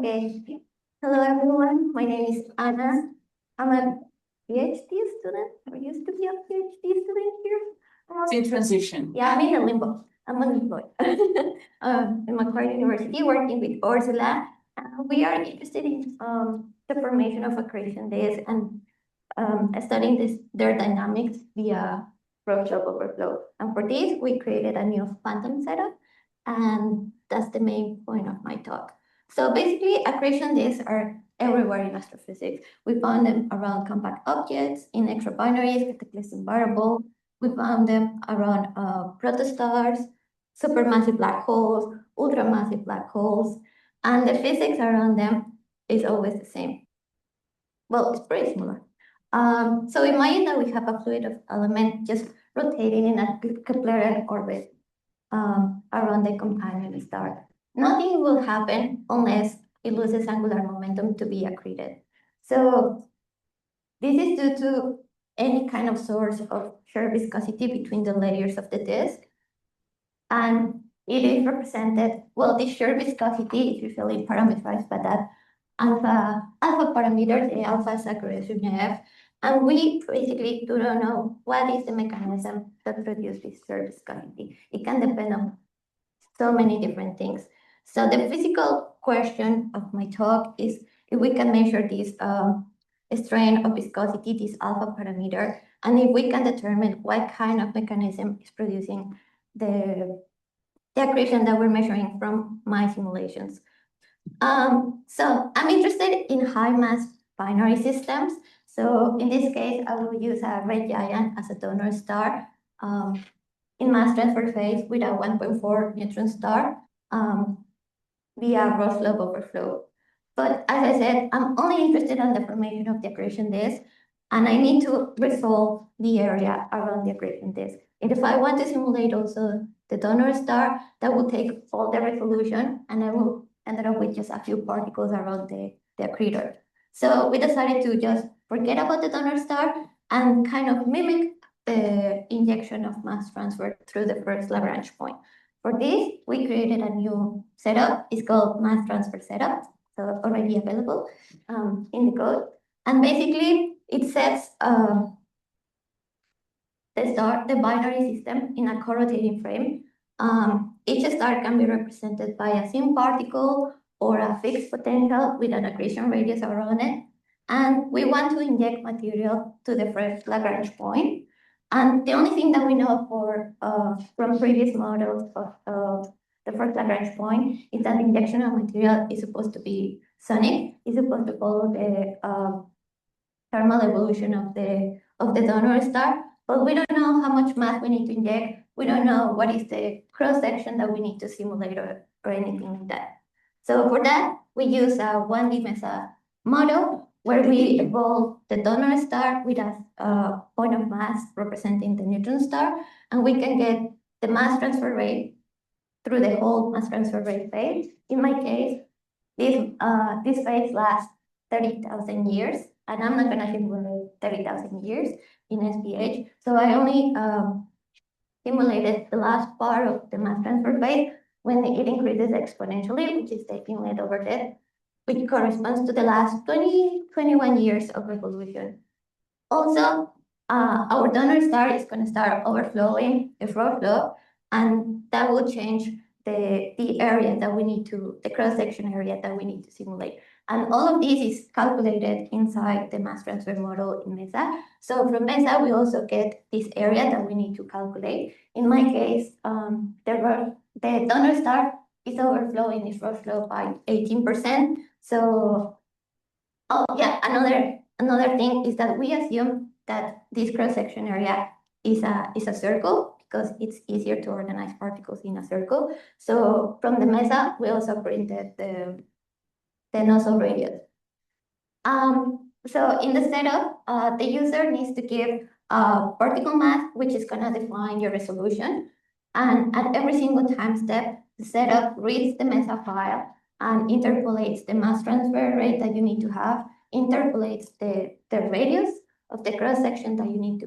Okay. Hello, everyone. My name is Anna. I'm a PhD student, or used to be a PhD student here. It's in transition. Yeah, I'm in a limbo. I'm unemployed. In Macquarie University, working with Ursula. We are interested in the formation of accretion days and studying their dynamics via Roche overflow. And for this, we created a new quantum setup, and that's the main point of my talk. So basically, accretion days are everywhere in astrophysics. We found them around compact objects, in extrabinaries, cataclysm variable. We found them around protostars, supermassive black holes, ultramassive black holes, and the physics around them is always the same. Well, it's pretty similar. So imagine that we have a fluid of element just rotating in a Keplerian orbit around the companion star. Nothing will happen unless it loses angular momentum to be accreted. So this is due to any kind of source of shear viscosity between the layers of the disk. And it is represented, well, this shear viscosity is usually parameterized by that alpha parameter, the alpha is accretion F. And we basically do not know what is the mechanism that produces this shear viscosity. It can depend on so many different things. So the physical question of my talk is if we can measure this strain of viscosity, this alpha parameter, and if we can determine what kind of mechanism is producing the accretion that we're measuring from my simulations. So I'm interested in high mass binary systems. So in this case, I will use a red giant as a donor star in mass transfer phase with a 1.4 neutron star via Roche overflow. But as I said, I'm only interested in the formation of the accretion disk, and I need to resolve the area around the accretion disk. And if I want to simulate also the donor star, that will take all the resolution, and I will end up with just a few particles around the accretor. So we decided to just forget about the donor star and kind of mimic the injection of mass transfer through the first Lagrange point. For this, we created a new setup. It's called mass transfer setup, so already available in the code. And basically, it sets the binary system in a co-rotating frame. Each star can be represented by a thin particle or a fixed potential with an accretion radius around it. And we want to inject material to the first Lagrange point. And the only thing that we know from previous models of the first Lagrange point is that the injection of material is supposed to be sonic. It's supposed to follow the thermal evolution of the donor star, but we don't know how much mass we need to inject. We don't know what is the cross section that we need to simulate or anything like that. So for that, we use a 1D MESA model where we evolve the donor star with a point of mass representing the neutron star, and we can get the mass transfer rate through the whole mass transfer rate phase. In my case, this phase lasts 30,000 years, and I'm not gonna simulate 30,000 years in SPH. So I only simulated the last part of the mass transfer phase when it increases exponentially, which is the inlet over there, which corresponds to the last 21 years of revolution. Also, our donor star is going to start overflowing the flow, and that will change the area that we need to, the cross-section area that we need to simulate. And all of this is calculated inside the mass transfer model in MESA. So from MESA, we also get this area that we need to calculate. In my case, the donor star is overflowing its flow by 18%. So, oh yeah, another thing is that we assume that this cross-section area is a circle because it's easier to organize particles in a circle. So from the MESA, we also printed the nozzle radius. So in the setup, the user needs to give particle mass, which is gonna define your resolution. And at every single time step, the setup reads the MESA file and interpolates the mass transfer rate that you need to have, interpolates the radius of the cross section that you need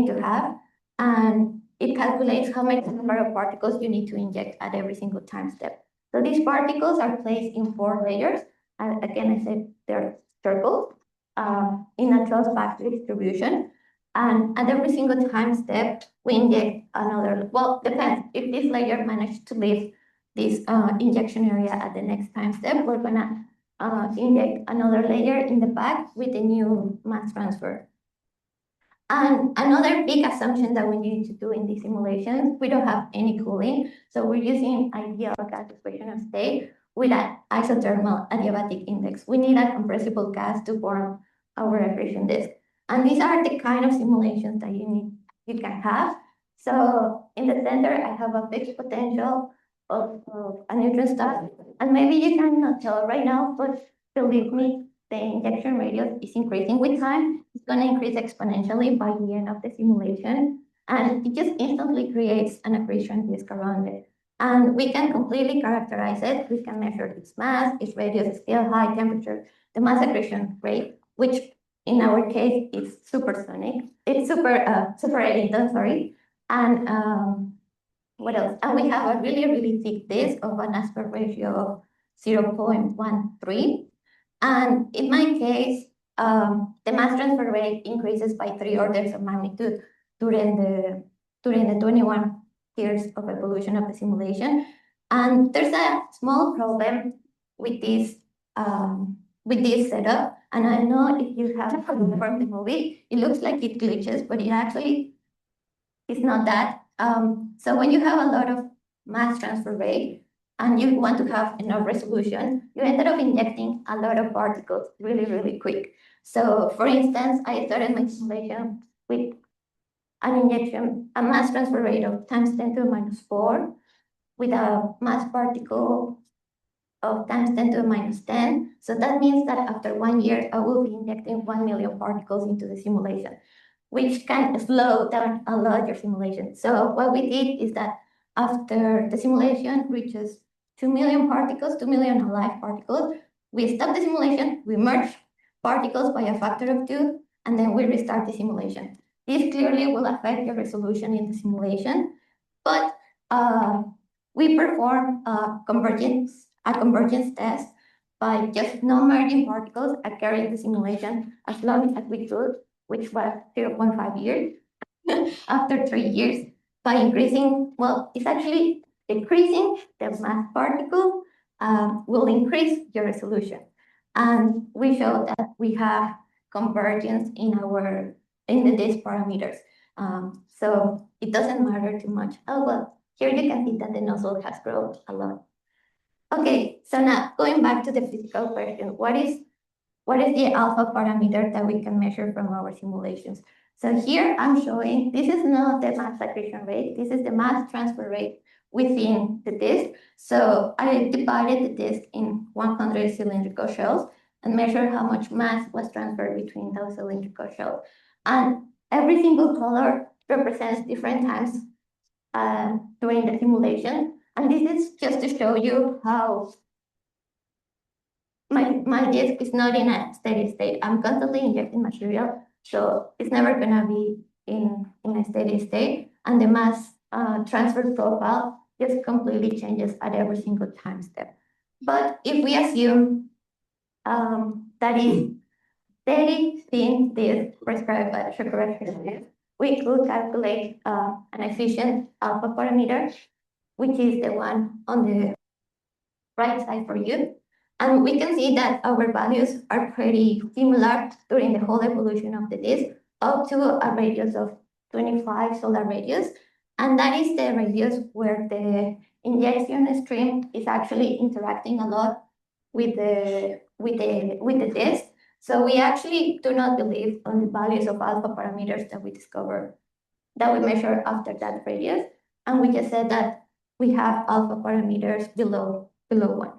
to have, and it calculates how many number of particles you need to inject at every single time step. So these particles are placed in 4 layers. And again, I said they're circles in a 12-factor distribution. And at every single time step, we inject another, well, depends. If this layer managed to leave this injection area at the next time step, we're gonna inject another layer in the back with a new mass transfer. And another big assumption that we need to do in these simulations, we don't have any cooling. So we're using ideal gas equation of state with an isothermal adiabatic index. We need a compressible gas to form our accretion disk. And these are the kind of simulations that you can have. So in the center, I have a fixed potential of a neutron star. And maybe you cannot tell right now, but believe me, the injection radius is increasing with time. It's going to increase exponentially by the end of the simulation. And it just instantly creates an accretion disk around it. And we can completely characterize it. We can measure its mass, its radius, scale, height, temperature, the mass accretion rate, which in our case is supersonic. It's super Eddington, sorry. And what else? And we have a really, really thick disk of an aspect ratio of 0.13. And in my case, the mass transfer rate increases by 3 orders of magnitude during the 21 years of evolution of the simulation. And there's a small problem with this setup. And I know if you have from the movie, it looks like it glitches, but it actually is not that. So when you have a lot of mass transfer rate, and you want to have enough resolution, you ended up injecting a lot of particles really, really quick. So for instance, I started my simulation with an injection, a mass transfer rate of times 10 to the minus 4, with a mass particle of times 10 to the minus 10. So that means that after 1 year, I will be injecting 1 million particles into the simulation, which can slow down a lot your simulation. So what we did is that after the simulation reaches 2 million particles, 2 million alive particles, we stop the simulation, we merge particles by a factor of 2, and then we restart the simulation. This clearly will affect the resolution in the simulation, but we perform a convergence test by just not merging particles and carrying the simulation as long as we could, which was 0.5 years. After 3 years, by increasing, well, it's actually decreasing the mass particle will increase your resolution. And we show that we have convergence in the disk parameters. So it doesn't matter too much. Oh, well, here you can see that the nozzle has grown a lot. Okay, so now going back to the physical question, what is the alpha parameter that we can measure from our simulations? So here I'm showing, this is not the mass accretion rate, this is the mass transfer rate within the disk. So I divided the disk in 100 cylindrical shells and measured how much mass was transferred between those cylindrical shells. And every single color represents different times during the simulation. And this is just to show you how my disk is not in a steady state. I'm constantly injecting material, so it's never gonna be in a steady state. And the mass transfer profile just completely changes at every single time step. But if we assume that is steady thin disk prescribed by the Shokarashi, we could calculate an efficient alpha parameter, which is the one on the right side for you. And we can see that our values are pretty similar during the whole evolution of the disk, up to a radius of 25 solar radius. And that is the radius where the injection stream is actually interacting a lot with the disk. So we actually do not believe on the values of alpha parameters that we measure after that radius. And we just said that we have alpha parameters below 1.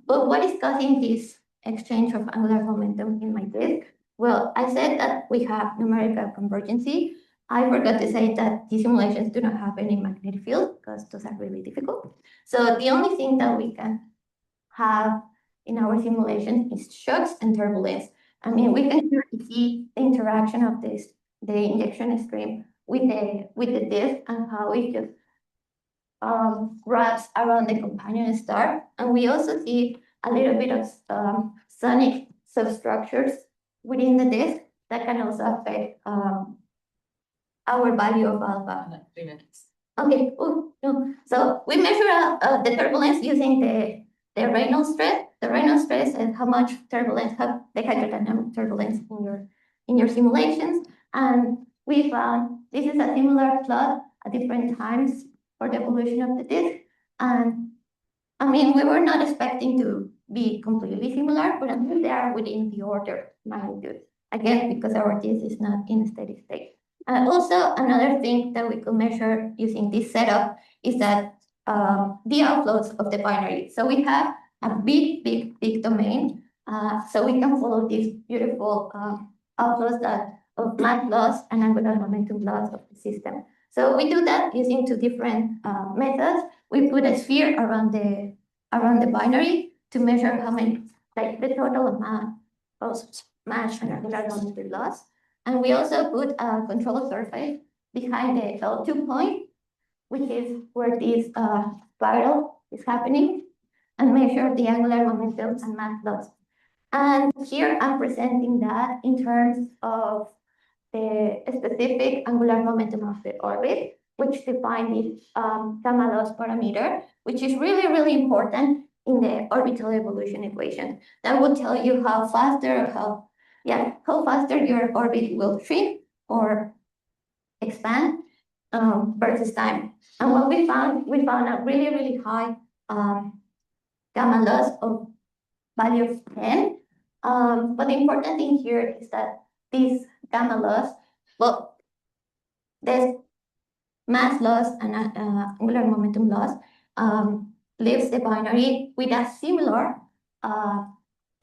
But what is causing this exchange of angular momentum in my disk? Well, I said that we have numerical convergency. I forgot to say that these simulations do not have any magnetic field because those are really difficult. So the only thing that we can have in our simulation is shocks and turbulence. I mean, we can see the interaction of the injection stream with the disk and how it just wraps around the companion star. And we also see a little bit of sonic substructures within the disk that can also affect our value of alpha. Okay, oh, no. So we measure the turbulence using the Reynolds stress. The Reynolds stress is how much turbulence, have the hydrodynamic turbulence in your simulations. And we found this is a similar plot at different times for the evolution of the disk. And I mean, we were not expecting to be completely similar, but I think they are within the order of magnitude. Again, because our disk is not in a steady state. Also, another thing that we could measure using this setup is that the outflows of the binary. So we have a big domain. So we can follow these beautiful outflows of mass loss and angular momentum loss of the system. So we do that using two different methods. We put a sphere around the binary to measure how many, like the total amount of mass and angular momentum loss. And we also put a control surface behind the L2 point, which is where this spiral is happening, and measure the angular momentum and mass loss. And here I'm presenting that in terms of the specific angular momentum of the orbit, which defines this gamma loss parameter, which is really important in the orbital evolution equation. That will tell you how faster your orbit will shrink or expand versus time. And what we found a really high gamma loss of value of 10. But the important thing here is that this gamma loss, well, there's mass loss and angular momentum loss, leaves the binary with a similar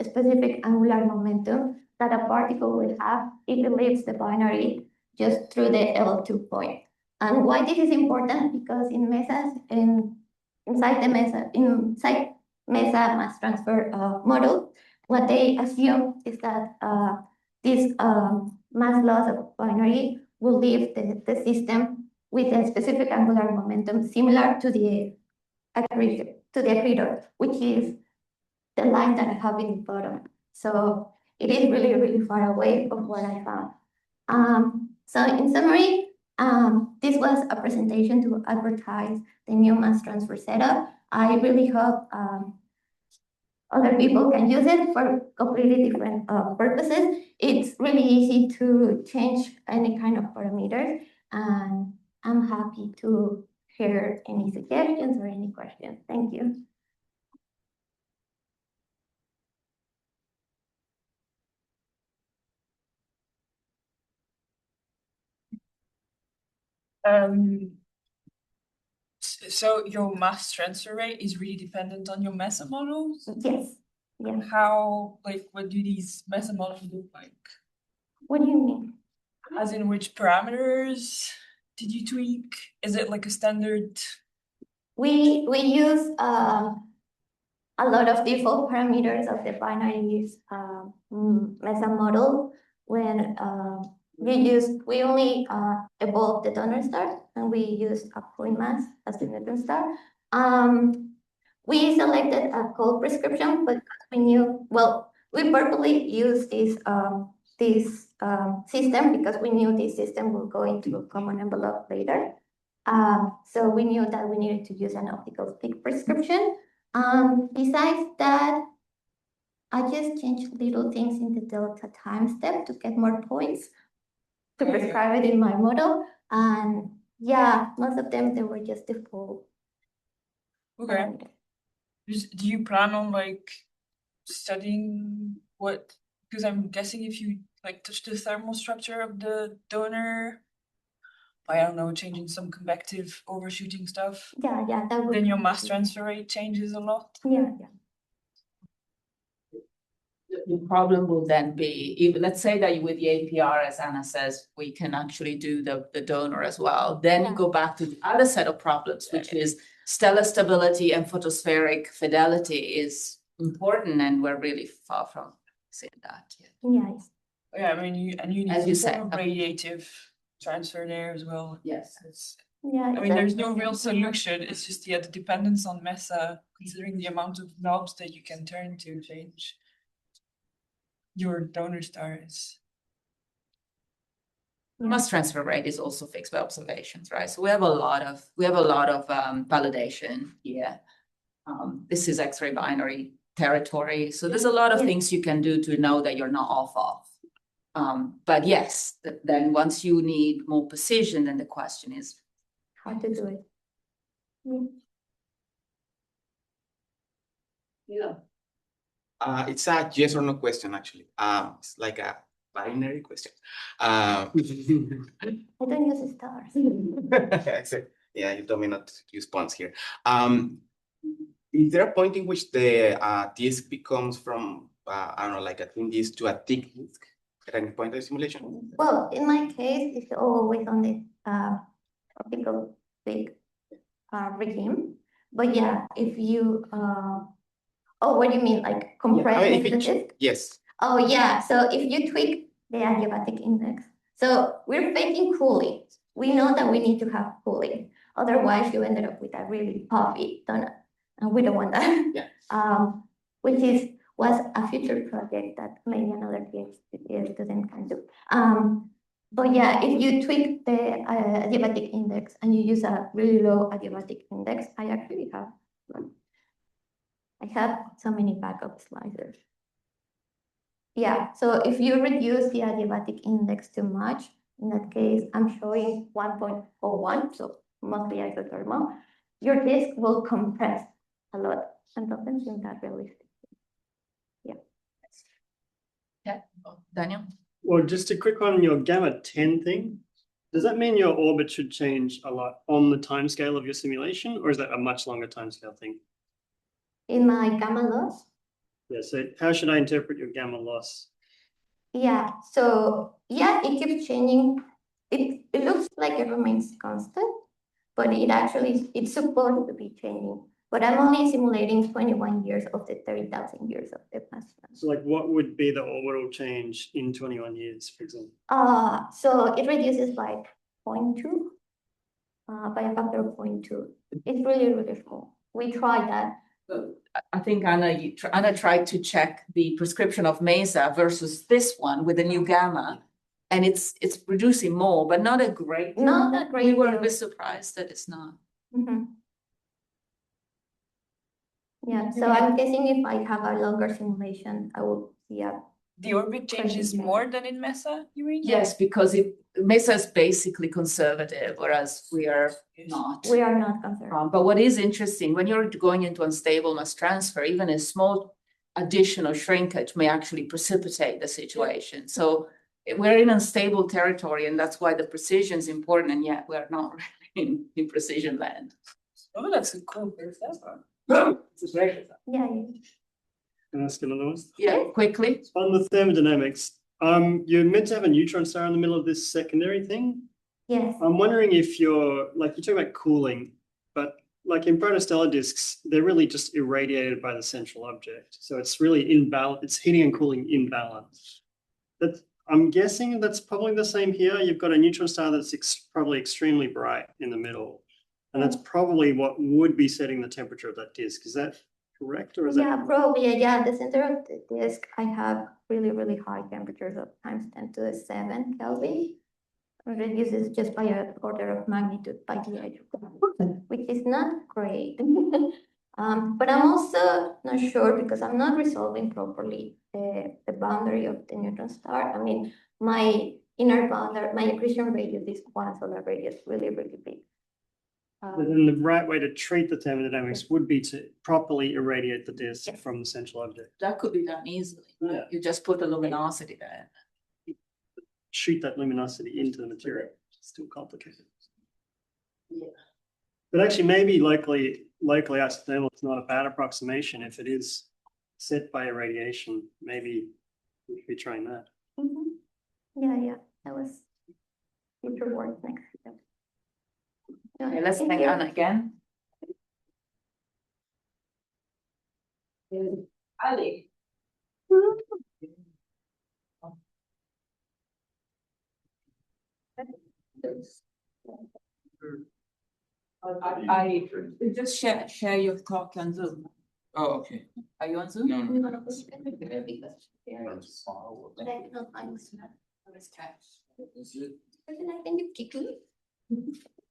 specific angular momentum that a particle will have if it leaves the binary just through the L2 point. And why this is important? Because in mesas, inside mesa mass transfer model, what they assume is that this mass loss of binary will leave the system with a specific angular momentum similar to the accretor, which is the line that I have in the bottom. So it is really far away from what I found. So in summary, this was a presentation to advertise the new mass transfer setup. I really hope other people can use it for completely different purposes. It's really easy to change any kind of parameters, and I'm happy to hear any suggestions or any questions. Thank you. So your mass transfer rate is really dependent on your MESA models? Yes. Yeah. How, what do these MESA models look like? What do you mean? As in which parameters did you tweak? Is it like a standard? We use a lot of default parameters of the binary MESA model when we only evolve the donor star, and we use a point mass as the neutron star. We selected a cold prescription, but we knew, well, we purposely used this system because we knew this system will go into a common envelope later. So we knew that we needed to use an optical peak prescription. Besides that, I just changed little things in the delta time step to get more points to prescribe it in my model. And yeah, most of them, they were just default. Okay. Do you plan on studying what, because I'm guessing if you touch the thermal structure of the donor, I don't know, changing some convective overshooting stuff. Yeah, that would. Then your mass transfer rate changes a lot. Yeah. The problem will then be, if let's say that with the APR, as Anna says, we can actually do the donor as well. Then you go back to the other set of problems, which is stellar stability and photospheric fidelity is important, and we're really far from seeing that yet. Yes. Yeah, I mean, you need as you some said, radiative transfer there as well. Yes. Yeah. I mean, there's no real solution, it's just, yeah, the dependence on MESA, considering the amount of knobs that you can turn to change your donor stars. Mass transfer rate is also fixed by observations, right? So we have a lot of validation here. This is X-ray binary territory. So there's a lot of things you can do to know that you're not off. But yes, then once you need more precision, then the question is how to do it. Yeah. It's a yes or no question, actually. It's like a binary question. I don't use stars. Yeah, you told me not to use bonds here. Is there a point in which the disk becomes from, I don't know, like a thin disk to a thick disk at any point of the simulation? Well, in my case, it's always on the optical thick regime. But yeah, if you oh, what do you mean, like compressing the disk? Yes. Oh yeah, so if you tweak the adiabatic index, so we're faking cooling. We know that we need to have cooling. Otherwise, you ended up with a really puffy donut, and we don't want that. Yeah. Which was a future project that maybe another PhD student can do. But yeah, if you tweak the adiabatic index and you use a really low adiabatic index, I actually have one. I have so many backup slicers. Yeah, so if you reduce the adiabatic index too much, in that case, I'm showing 1.01, so mostly isothermal, your disk will compress a lot and doesn't seem that realistic. Yeah, Daniel? Well, just a quick one on your gamma 10 thing. Does that mean your orbit should change a lot on the timescale of your simulation, or is that a much longer timescale thing? In my gamma loss? Yeah, so how should I interpret your gamma loss? Yeah, so yeah, it keeps changing. It looks like it remains constant, but it's supposed to be changing. But I'm only simulating 21 years of the 30,000 years of the past. So like what would be the orbital change in 21 years, for example? So it reduces by 0.2, by a factor of 0.2. It's really, really small. We tried that. I think Anna tried to check the prescription of MESA versus this one with the new gamma, and it's producing more, but not a great. Not a great We were a deal. bit surprised that it's not. Yeah, so I'm guessing if I have a longer simulation, I will see a. The orbit changes more than in MESA, you mean? Yes, because MESA is basically conservative, whereas we are not. We are not concerned. But what is interesting, when you're going into unstable mass transfer, even a small additional shrinkage may actually precipitate the situation. So we're in unstable territory, and that's why the precision is important, and yet we're not really in precision land. Oh, that's a cool perspective. It's a great. Yeah. Can I ask another one? Yeah, quickly. On the thermodynamics, you're meant to have a neutron star in the middle of this secondary thing. Yes. I'm wondering if you're talking about cooling, but like in protostellar disks, they're really just irradiated by the central object. So it's really imbalance, it's heating and cooling imbalance. I'm guessing that's probably the same here. You've got a neutron star that's probably extremely bright in the middle. And that's probably what would be setting the temperature of that disk. Is that correct? Or is Yeah, that? probably. Yeah, the center of the disk, I have really, really high temperatures of times 10 to the 7 Kelvin. It reduces just by an order of magnitude by the edge, which is not great. But I'm also not sure because I'm not resolving properly the boundary of the neutron star. I mean, my inner boundary, my accretion radius is one solar radius, really, really big. But then the right way to treat the thermodynamics would be to properly irradiate the disk from the central object. That could be done easily. Yeah. You just put the luminosity there. Shoot that luminosity into the material. It's still complicated. Yeah. But actually, maybe locally isothermal is not a bad approximation. If it is set by irradiation, maybe we should be trying that. Yeah, that was future work next year. Okay, let's thank Anna again. Ali. Just share your talk on Zoom. Oh, okay. Are you on Zoom? No, I'm no. gonna push it because but I cannot find Is it? I think it's Kiku.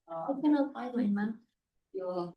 I Uh, cannot find my map. your